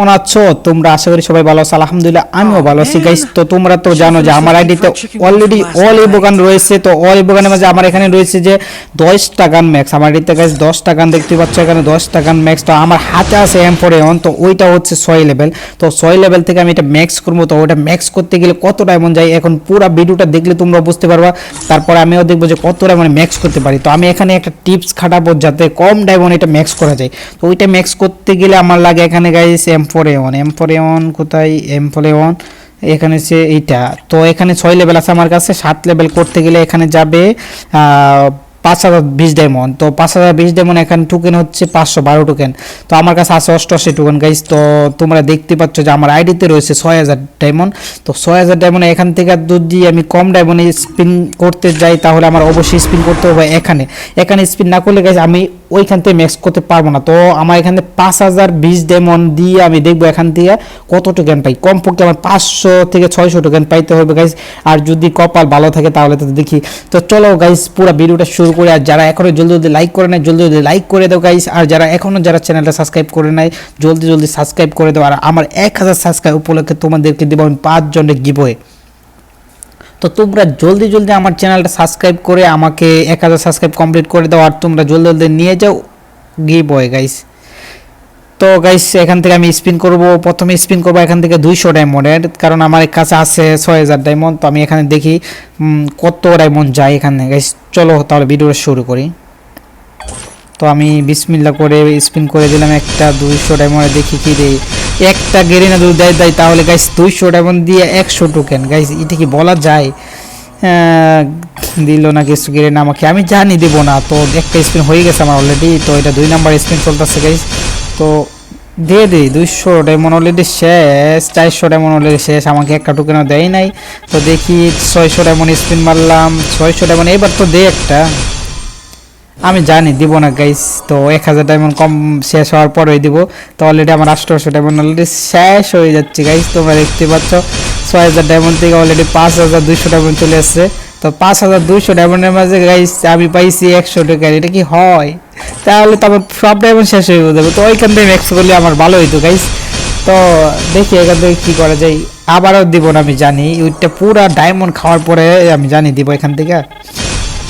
কেমন আছো তোমরা? আশা করি সবাই ভালো আছো। আলহামদুলিল্লাহ আমিও ভালো আছি গাইস। তো তোমরা তো জানো যে আমার আইডিতে অলরেডি অল ইবোগান রয়েছে। তো অল ইবোগানের মাঝে আমার এখানে রয়েছে যে 10টা গান ম্যাক্স। আমার আইডিতে গাইস 10টা গান দেখতে পাচ্ছ, এখানে 10টা গান ম্যাক্স। তো আমার হাতে আছে M4A1, তো ওইটা হচ্ছে 6 লেভেল। তো 6 লেভেল থেকে আমি এটা ম্যাক্স করবো। তো ওটা ম্যাক্স করতে গেলে কত ডায়মন্ড যায় এখন পুরো ভিডিওটা দেখলে তোমরা বুঝতে পারবা। তারপরে আমিও দেখবো যে কত ডায়মন্ড ম্যাক্স করতে পারি। তো আমি এখানে একটা টিপস খাটাবো যাতে কম ডায়মন্ড এটা ম্যাক্স করা যায়। তো ওইটা ম্যাক্স করতে গেলে আমার লাগে এখানে গাইস M4A1 কোথায়? M4A1 এখানে সে এইটা। তো এখানে 6 লেভেল আছে আমার কাছে। 7 লেভেল করতে গেলে এখানে যাবে 5020 ডায়মন্ড। তো 5020 ডায়মন্ড এখানে টোকেন হচ্ছে 512 টোকেন। তো আমার কাছে আছে 88 টোকেন গাইস। তো তোমরা দেখতে পাচ্ছ যে আমার আইডিতে রয়েছে 6000 ডায়মন্ড। তো 6000 ডায়মন্ড এখান থেকে যদি আমি কম ডায়মন্ডে স্পিন করতে যাই তাহলে আমার অবশ্যই স্পিন করতে হবে এখানে স্পিন না করলে গাইস আমি ওইখান থেকে ম্যাক্স করতে পারবো না। তো আমার এখানে 5020 ডায়মন্ড দিয়ে আমি দেখবো এখান থেকে কত টোকেন পাই। কমপক্ষে আমার 500 থেকে 600 টোকেন পাইতে হবে গাইস। আর যদি কপাল ভালো থাকে তাহলে তো দেখি। তো চলো গাইস পুরো ভিডিওটা শুরু করে। আর যারা এখনো জলদি লাইক করে নাই জলদি লাইক করে দাও গাইস। আর যারা এখনো চ্যানেলটা সাবস্ক্রাইব করে নাই জলদি সাবস্ক্রাইব করে দাও। আর আমার 1000 সাবস্ক্রাইব উপলক্ষে তোমাদেরকে দেবো আমি 5 জনের গিভওয়ে। তো তোমরা জলদি আমার চ্যানেলটা সাবস্ক্রাইব করে আমাকে 1000 সাবস্ক্রাইব কমপ্লিট করে দাও। আর তোমরা জলদি নিয়ে যাও গিভওয়ে গাইস। তো গাইস এখান থেকে আমি স্পিন করব। প্রথমে স্পিন করব এখান থেকে 200 ডায়মন্ডের, কারণ আমার কাছে আছে 6000 ডায়মন্ড। তো আমি এখানে দেখি কত ডায়মন্ড যায় এখানে গাইস। চলো তাহলে ভিডিওটা শুরু করি। তো আমি বিসমিল্লাহ করে স্পিন করে দিলাম একটা 200 ডায়মন্ডে। দেখি কি রে, একটা গেরিনা যদি দেয় তাহলে গাইস 200 ডায়মন্ড দিয়ে 100 টোকেন গাইস। এটা কি বলা যায়? দিল না কিছু গেরিনা আমাকে, আমি জানি দেবো না। তো একটা স্পিন হয়ে গেছে আমার অলরেডি। তো এটা 2 নাম্বার স্পিন চলতেছে গাইস। তো দিয়ে 200 ডায়মন্ড অলরেডি শেষ, 400 ডায়মন্ড অলরেডি শেষ, আমাকে একটা টোকেনও দেয় নাই। তো দেখি 600 ডায়মন্ড স্পিন মারলাম, 600 ডায়মন্ড এবার তো দে একটা। আমি জানি দিব না গাইস। তো 1000 ডায়মন্ড কম শেষ হওয়ার পরেই দিব। তো অলরেডি আমার 800 ডায়মন্ড অলরেডি শেষ হয়ে যাচ্ছে গাইস। তোমরা দেখতে পাচ্ছ 6000 ডায়মন্ড থেকে অলরেডি 5200 ডায়মন্ড চলে আসছে। তো 5200 ডায়মন্ডের মাঝে গাইস আমি পাইছি 100 টোকেন। এটা কি হয়? তাহলে তো আমার সব ডায়মন্ড শেষ হয়ে যাবে। তো ওইখান থেকে ম্যাক্স করলে আমার ভালো হইতো গাইস। তো দেখি এখান থেকে কী করা যায়। আবারও দিব না আমি জানি, ওইটা পুরা ডায়মন্ড খাওয়ার পরে আমি জানি দিব এখান থেকে।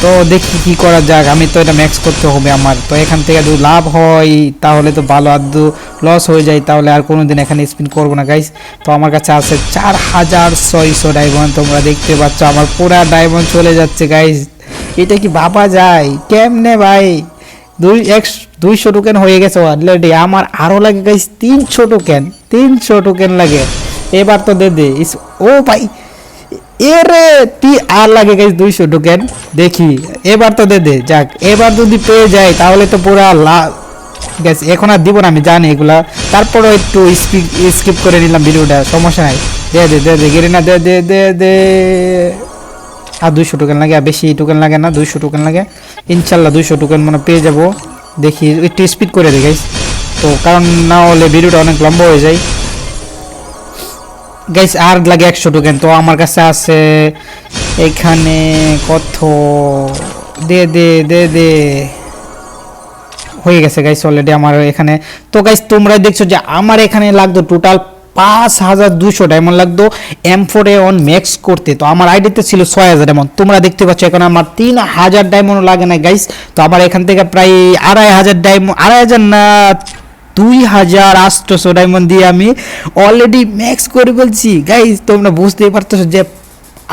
তো দেখি কি করা যাক। আমি তো এটা ম্যাক্স করতে হবে আমার। তো এখান থেকে যদি লাভ হয় তাহলে তো ভালো, আর লস হয়ে যায় তাহলে আর কোনো দিন এখানে স্পিন করবো না গাইস। তো আমার কাছে আছে 4600 ডায়মন্ড। তোমরা দেখতে পাচ্ছ আমার পুরা ডায়মন্ড চলে যাচ্ছে গাইস। এটা কি ভাবা যায়? কেমনে ভাই? 200 টোকেন হয়ে গেছে অলরেডি। আমার আরও লাগে গাইস 300 টোকেন লাগে। এবার তো দে। ও ভাই এরে আর লাগে গাইস 200 টোকেন। দেখি এবার তো দে যাক। এবার যদি পেয়ে যায় তাহলে তো পুরা গ্যাস। এখন আর দিব না আমি জানি এগুলা, তারপরও একটু স্কিপ করে নিলাম ভিডিওটা, সমস্যা নাই। দে গেরিনা দে। আর 200 টোকেন লাগে, আর বেশি টোকেন লাগে না, 200 টোকেন লাগে। ইনশাল্লাহ 200 টোকেন মানে পেয়ে যাব। দেখি একটু স্পিড করে দে গাইস। তো কারণ না হলে ভিডিওটা অনেক লম্বা হয়ে যায় গাইস। আর লাগে 100 টোকেন। তো আমার কাছে আছে এখানে কত? দে হয়ে গেছে গাইস অলরেডি আমার এখানে। তো গাইস তোমরা দেখছো যে আমার এখানে লাগতো টোটাল 5200 ডায়মন্ড লাগতো M4A1 ম্যাক্স করতে। তো আমার আইডিতে ছিল 6000 ডায়মন্ড। তোমরা দেখতে পাচ্ছ এখন আমার 3000 ডায়মন্ড লাগে না গাইস। তো আমার এখান থেকে প্রায় 2500 ডায়মন্ড, 2500 না 2800 ডায়মন্ড দিয়ে আমি অলরেডি ম্যাক্স করে বলছি গাইস। তোমরা বুঝতেই পারতেছো যে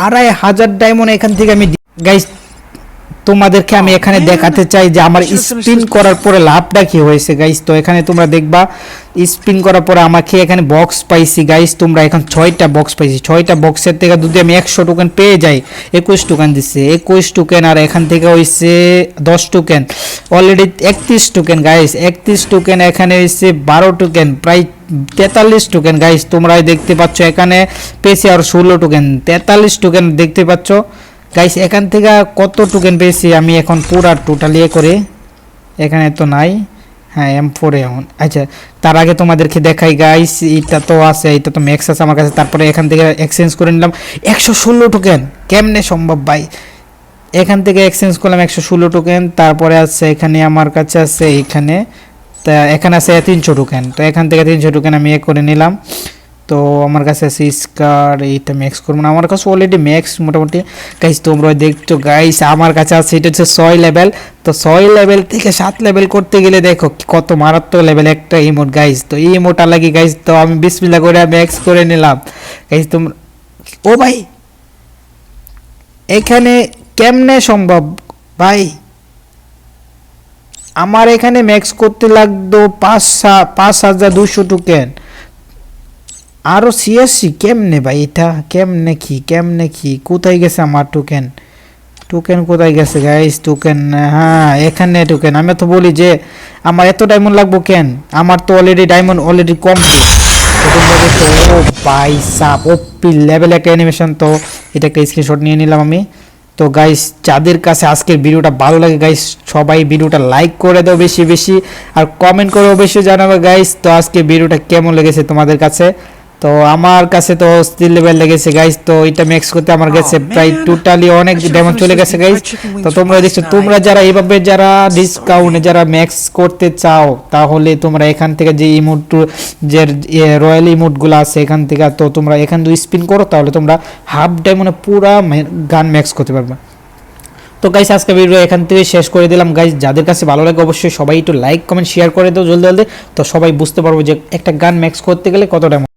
2500 ডায়মন্ড এখান থেকে আমি গাইস তোমাদেরকে আমি এখানে দেখাতে চাই যে আমার স্পিন করার পরে লাভটা কি হয়েছে গাইস। তো এখানে তোমরা দেখবা স্পিন করার পরে আমাকে এখানে বক্স পাইছি গাইস। তোমরা এখন 6টা বক্স পাইছি। 6টা বক্সের থেকে যদি আমি 100 টোকেন পেয়ে যাই, 21 টোকেন দিচ্ছে, 21 টোকেন। আর এখান থেকে হয়েছে 10 token, already 31 token guys. 31 token এখানে হয়েছে 12 টোকেন, প্রায় 43 টোকেন গাইস। তোমরাই দেখতে পাচ্ছ এখানে পেয়েছি আর 16 টোকেন, 43 টোকেন দেখতে পাচ্ছ গাইস। এখান থেকে কত টোকেন পেয়েছি আমি এখন পুরা টোটালি করে। এখানে তো নাই, হ্যাঁ M4A1। আচ্ছা তার আগে তোমাদেরকে দেখাই গাইস, এটা তো আছে, এটা তো ম্যাক্স আছে আমার কাছে। তারপরে এখান থেকে এক্সচেঞ্জ করে নিলাম 116 টোকেন। কেমনে সম্ভব ভাই? এখান থেকে এক্সচেঞ্জ করলাম 116 টোকেন। তারপরে আছে এখানে আমার কাছে আছে এখানে তা এখানে আছে 300 টোকেন, তো এখান থেকে 300 টোকেন আমি করে নিলাম। তো আমার কাছে আছে স্কার, এইটা ম্যাক্স করবো না, আমার কাছে অলরেডি ম্যাক্স মোটামুটি। গাইস তোমরা দেখছো গাইস আমার কাছে আছে এটা হচ্ছে 6 লেভেল। তো 6 লেভেল থেকে 7 লেভেল করতে গেলে দেখো কত মারাত্মক লেভেল একটা ইমোট গাইস। তো এই ইমোটটা লাগি গাইস, তো আমি বিসমিল্লাহ করে ম্যাক্স করে নিলাম গাইস। তোমরা ও ভাই এখানে কেমনে সম্ভব ভাই, আমার এখানে ম্যাক্স করতে লাগতো 5200 টোকেন। আরও সিএসসি কেমনে ভাই, এটা কেমনে কি কোথায় গেছে আমার টোকেন, কোথায় গেছে গাইস টোকেন? হ্যাঁ এখানে টোকেন। আমি তো বলি যে আমার এত ডায়মন্ড লাগবো কেন, আমার তো অলরেডি ডায়মন্ড অলরেডি কমপ্লিট। ও ভাই সাপ ওপি লেভেল একটা অ্যানিমেশন। তো এটা একটা স্ক্রিনশট নিয়ে নিলাম আমি। তো গাইস যাদের কাছে আজকের ভিডিওটা ভালো লাগে গাইস সবাই ভিডিওটা লাইক করে দাও বেশি বেশি, আর কমেন্ট করে অবশ্যই জানাবে গাইস তো আজকে ভিডিওটা কেমন লেগেছে তোমাদের কাছে। তো আমার কাছে তো স্টিল লেভেল লেগেছে গাইস, তো এটা ম্যাক্স করতে আমার কাছে প্রায় টোটালি অনেক ডায়মন্ড চলে গেছে গাইস। তো তোমরা দেখছো, তোমরা যারা এইভাবে যারা ডিসকাউন্টে যারা ম্যাক্স করতে চাও তাহলে তোমরা এখান থেকে যে ইমোট যে রয়্যাল ইমোটগুলো আছে এখান থেকে, তো তোমরা এখান থেকে স্পিন করো তাহলে তোমরা হাফ ডায়মন্ডে পুরা গান ম্যাক্স করতে পারবে। তো গাইস আজকে ভিডিও এখান থেকে শেষ করে দিলাম গাইস। যাদের কাছে ভালো লাগে অবশ্যই সবাই একটু লাইক কমেন্ট শেয়ার করে দাও জলদি জলদি, তো সবাই বুঝতে পারবো যে একটা গান ম্যাক্স করতে গেলে কত টাইম